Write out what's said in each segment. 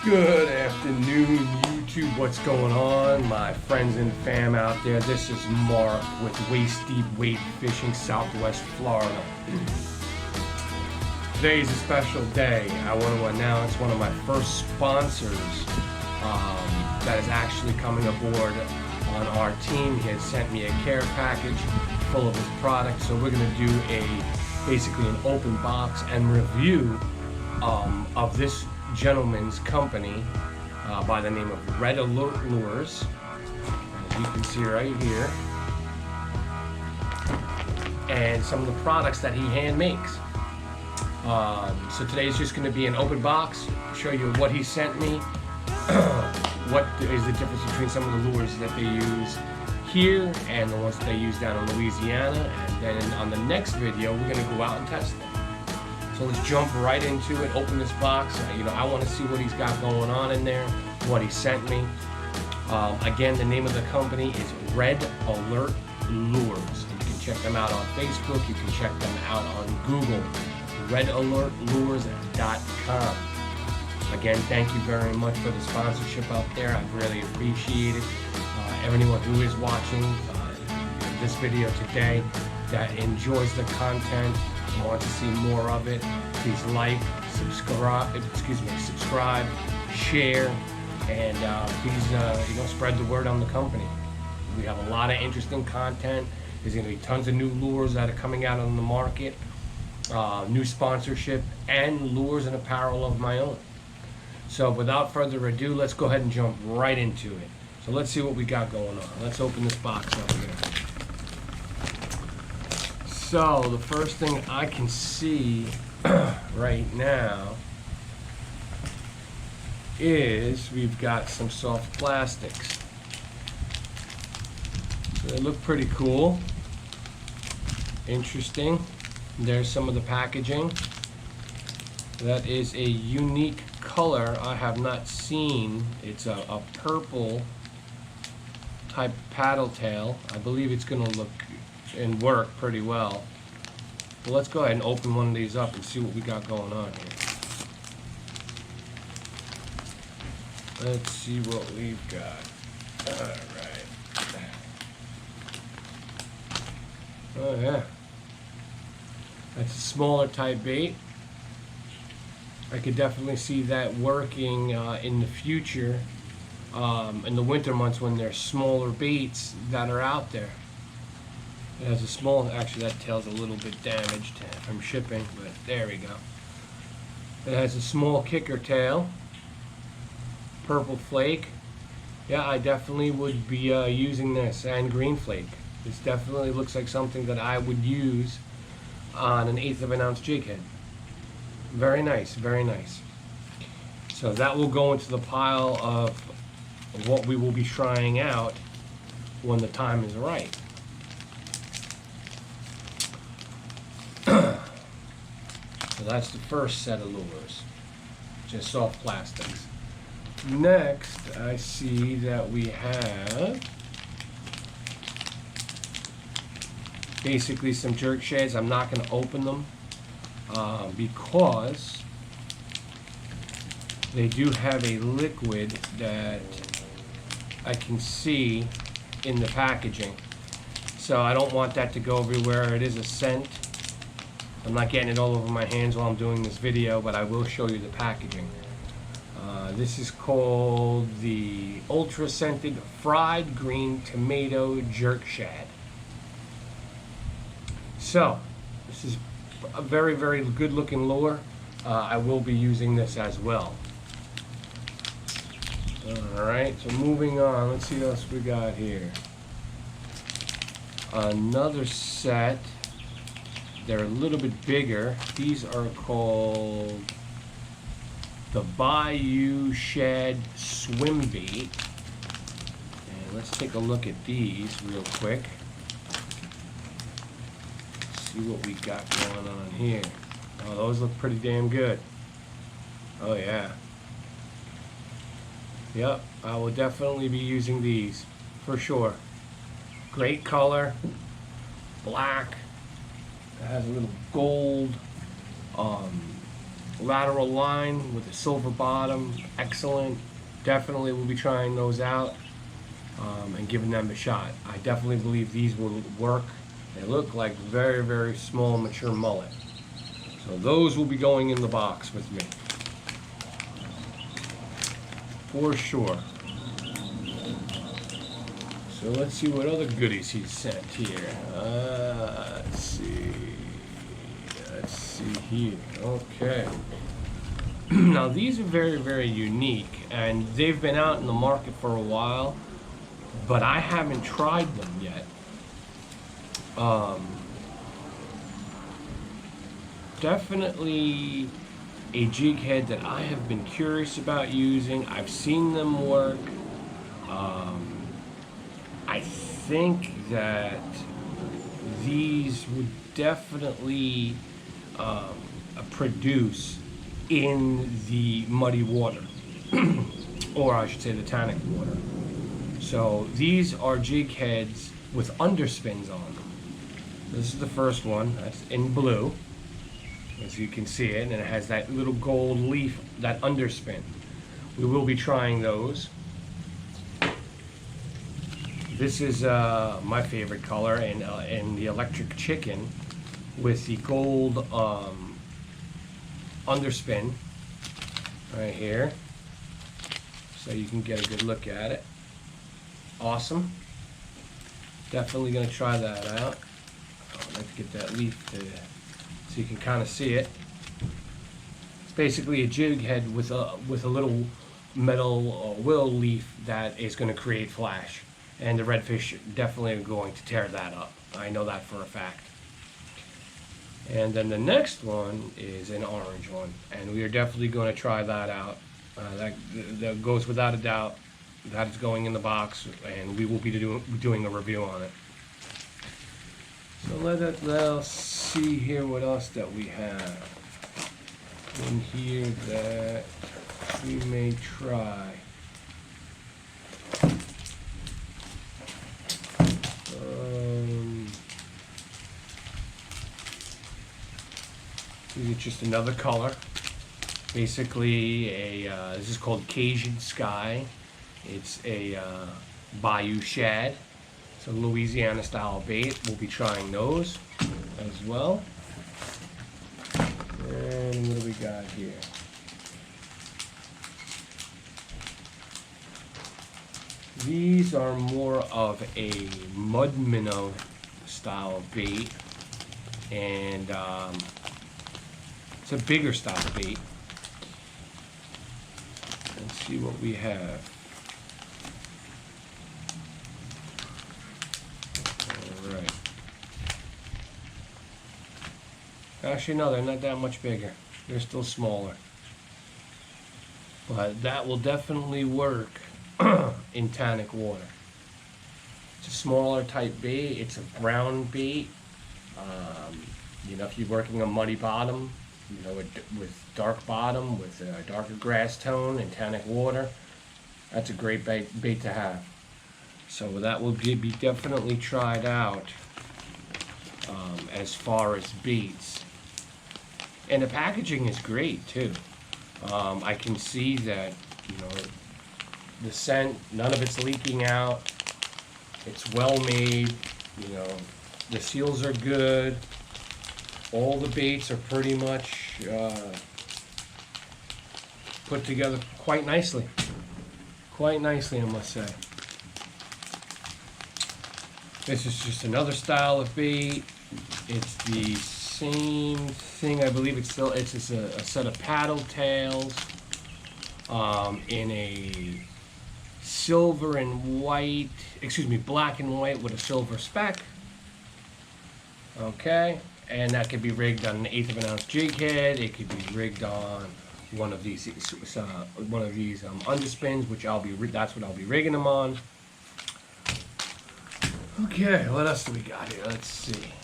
Good afternoon, YouTube. What's going on, my friends and fam out there? This is Mark with Waist Deep Wade Fishing, Southwest Florida. Today is a special day. I want to announce one of my first sponsors that is actually coming aboard on our team. He has sent me a care package full of his products, so we're going to do basically an open box and review of this gentleman's company by the name of Red Alert Lures, as you can see right here, and some of the products that he hand makes. So today is just going to be an open box, show you what he sent me, what is the difference between some of the lures that they use here and the ones that they use down in Louisiana, and then on the next video we're going to go out and test them. So let's jump right into it, open this box. I want to see what he's got going on in there, what he sent me. Again, the name of the company is Red Alert Lures. You can check them out on Facebook, you can check them out on Google, redalertlures.com. Again, thank you very much for the sponsorship out there. I really appreciate it. Everyone who is watching this video today that enjoys the content, want to see more of it, please like, subscribe, share, and please spread the word on the company. We have a lot of interesting content. There's going to be tons of new lures that are coming out on the market, new sponsorship, and lures and apparel of my own. So without further ado, let's go ahead and jump right into it. So let's see what we got going on. Let's open this box up here. So the first thing I can see right now is we've got some soft plastics. So they look pretty cool, interesting. There's some of the packaging. That is a unique color I have not seen. It's a purple type paddle tail. I believe it's going to look and work pretty well. But let's go ahead and open one of these up and see what we got going on here. Let's see what we've got. Alright. Oh yeah. That's a smaller type bait. I could definitely see that working in the future, in the winter months when there's smaller baits that are out there. It has a small, actually that tail's a little bit damaged from shipping, but there we go. It has a small kicker tail, purple flake. Yeah, I definitely would be using this, and green flake. This definitely looks like something that I would use on an 1/8 of an ounce jig head. Very nice, very nice. So that will go into the pile of what we will be trying out when the time is right. So that's the first set of lures, just soft plastics. Next, I see that we have basically some jerk sheds. I'm not going to open them because they do have a liquid that I can see in the packaging. So I don't want that to go everywhere. It is a scent. I'm not getting it all over my hands while I'm doing this video, but I will show you the packaging. This is called the Ultra Scented Fried Green Tomato Jerk Shad. So, this is a very, very good looking lure. I will be using this as well. Alright, so moving on, let's see what else we got here. Another set. They're a little bit bigger. These are called the Bayou Shad Swim Bait. And let's take a look at these real quick. See what we got going on here. Oh, those look pretty damn good. Oh yeah. Yep, I will definitely be using these for sure. Great color, black. It has a little gold lateral line with a silver bottom, excellent. Definitely will be trying those out and giving them a shot. I definitely believe these will work. They look like very, very small, mature mullet. So those will be going in the box with me. For sure. So let's see what other goodies he's sent here. Let's see. Let's see here. Okay. Now these are very, very unique, and they've been out in the market for a while, but I haven't tried them yet. Definitely a jig head that I have been curious about using. I've seen them work. I think that these would definitely produce in the muddy water, or I should say the tannic water. So these are jig heads with underspins on them. This is the first one. That's in blue, as you can see it, and it has that little gold leaf, that underspin. We will be trying those. This is my favorite color, and the electric chicken with the gold underspin right here, so you can get a good look at it. Awesome. Definitely going to try that out. I'd like to get that leaf so you can kind of see it. It's basically a jig head with a little metal willow leaf that is going to create flash, and the redfish definitely are going to tear that up. I know that for a fact. And then the next one is an orange one, and we are definitely going to try that out. That goes without a doubt. That is going in the box, and we will be doing a review on it. So let's see here what else that we have in here that we may try. This is just another color. Basically, this is called Cajun Sky. It's a Bayou Shad. It's a Louisiana style bait. We'll be trying those as well. And what do we got here? These are more of a mud minnow style bait, and it's a bigger style bait. Let's see what we have. Alright. Actually, no, they're not that much bigger. They're still smaller. But that will definitely work in tannic water. It's a smaller type bait. It's a brown bait. You know, if you're working on muddy bottom, you know, with dark bottom, with a darker grass tone and tannic water, that's a great bait to have. So that will be definitely tried out as far as baits. And the packaging is great too. I can see that, you know, the scent, none of it's leaking out. It's well made, you know, the seals are good. All the baits are pretty much put together quite nicely. Quite nicely, I must say. This is just another style of bait. It's the same thing, I believe. It's just a set of paddle tails in a silver and white, black and white with a silver speck. Okay, and that could be rigged on an 1/8 of an ounce jig head. It could be rigged on one of these underspins, which that's what I'll be rigging them on. Okay, what else do we got here? Let's see.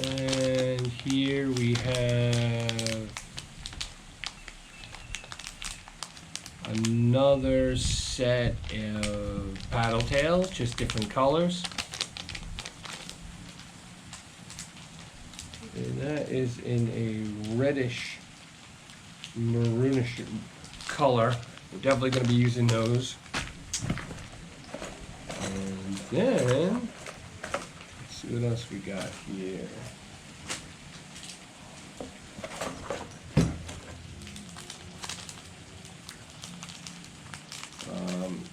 And here we have another set of paddle tails, just different colors. And that is in a reddish maroonish color. We're definitely going to be using those. And then, let's see what else we got here.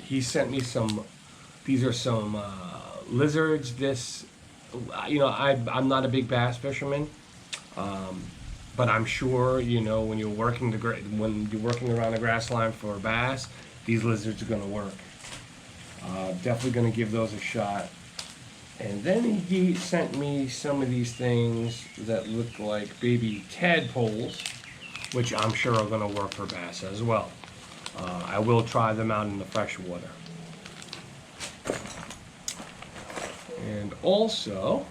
He sent me some, these are some lizards. This, you know, I'm not a big bass fisherman, but I'm sure, you know, when you're working around the grass line for bass, these lizards are going to work. Definitely going to give those a shot. And then he sent me some of these things that look like baby tadpoles, which I'm sure are going to work for bass as well. I will try them out in the fresh water. And also,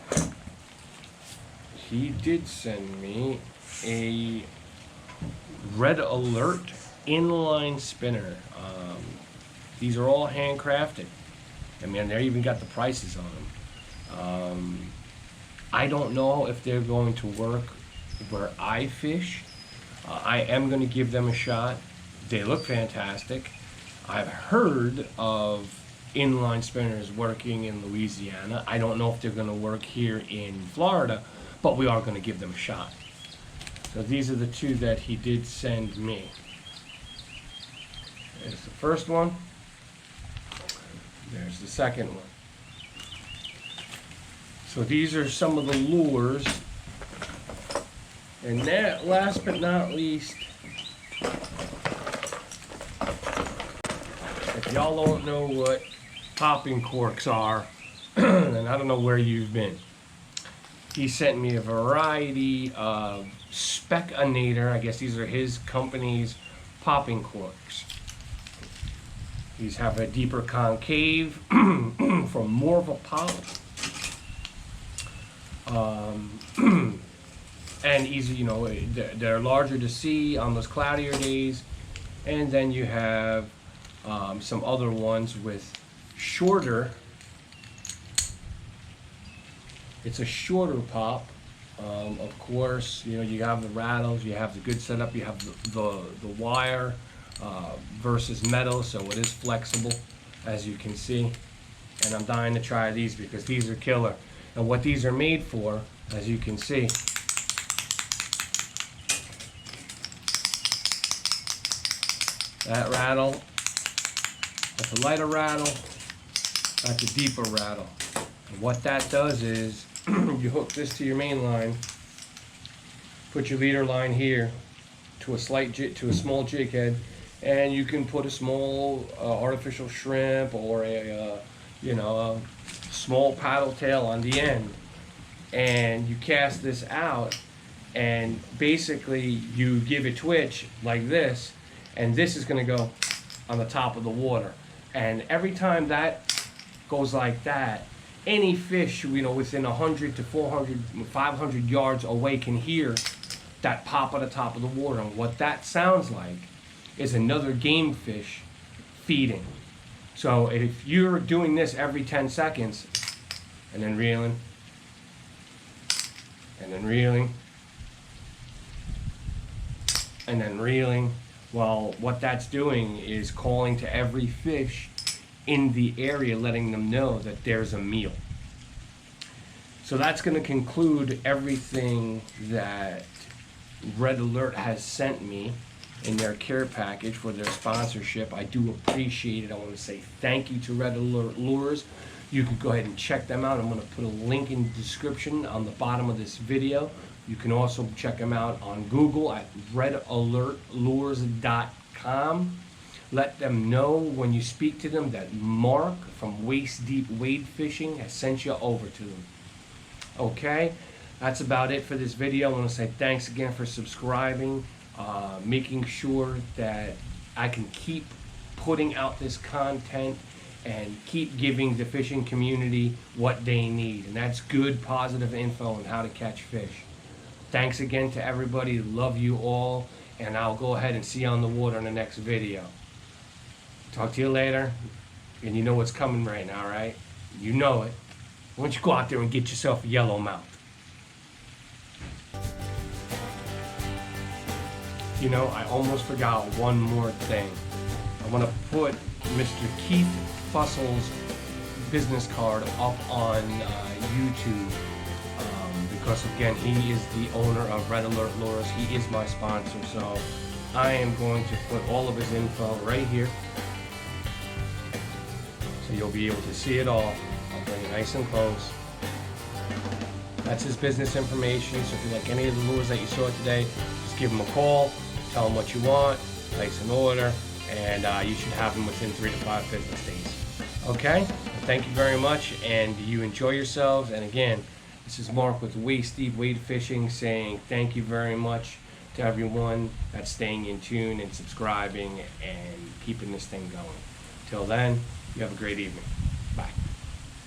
he did send me a Red Alert inline spinner. These are all handcrafted. I mean, they even got the prices on them. I don't know if they're going to work where I fish. I am going to give them a shot. They look fantastic. I've heard of inline spinners working in Louisiana. I don't know if they're going to work here in Florida, but we are going to give them a shot. So these are the two that he did send me. There's the first one. There's the second one. So these are some of the lures. And that, last but not least, if y'all don't know what popping corks are, then I don't know where you've been. He sent me a variety of Specanator. I guess these are his company's popping corks. These have a deeper concave for more of a pop. And easy, you know, they're larger to see on those cloudier days. And then you have some other ones with shorter. It's a shorter pop. Of course, you know, you have the rattles, you have the good setup, you have the wire versus metal, so it is flexible, as you can see. And I'm dying to try these because these are killer. And what these are made for, as you can see, that rattle, that's a lighter rattle, that's a deeper rattle. And what that does is, you hook this to your main line, put your leader line here to a small jig head, and you can put a small artificial shrimp or a small paddle tail on the end, and you cast this out, and basically you give a twitch like this, and this is going to go on the top of the water. And every time that goes like that, any fish, you know, within 100 to 400, 500 yards away can hear that pop at the top of the water. And what that sounds like is another game fish feeding. So if you're doing this every 10 seconds, and then reeling, and then reeling, and then reeling, well, what that's doing is calling to every fish in the area, letting them know that there's a meal. So that's going to conclude everything that Red Alert has sent me in their care package for their sponsorship. I do appreciate it. I want to say thank you to Red Alert Lures. You can go ahead and check them out. I'm going to put a link in the description on the bottom of this video. You can also check them out on Google at redalertlures.com. Let them know when you speak to them that Mark from Waist Deep Wade Fishing has sent you over to them. Okay, that's about it for this video. I want to say thanks again for subscribing, making sure that I can keep putting out this content and keep giving the fishing community what they need. And that's good, positive info on how to catch fish. Thanks again to everybody. Love you all. And I'll go ahead and see you on the water in the next video. Talk to you later. And you know what's coming right now, right? You know it. Why don't you go out there and get yourself a yellowmouth? You know, I almost forgot one more thing. I want to put Mr. Keith Fussel's business card up on YouTube, because again, he is the owner of Red Alert Lures. He is my sponsor, so I am going to put all of his info right here, so you'll be able to see it all. I'll bring it nice and close. That's his business information, so if you like any of the lures that you saw today, just give him a call, tell him what you want, place an order, and you should have them within 3 to 5 business days. Okay? Well, thank you very much, and you enjoy yourselves. And again, this is Mark with Steve Wade Fishing saying thank you very much to everyone that's staying in tune and subscribing and keeping this thing going. Till then, you have a great evening. Bye.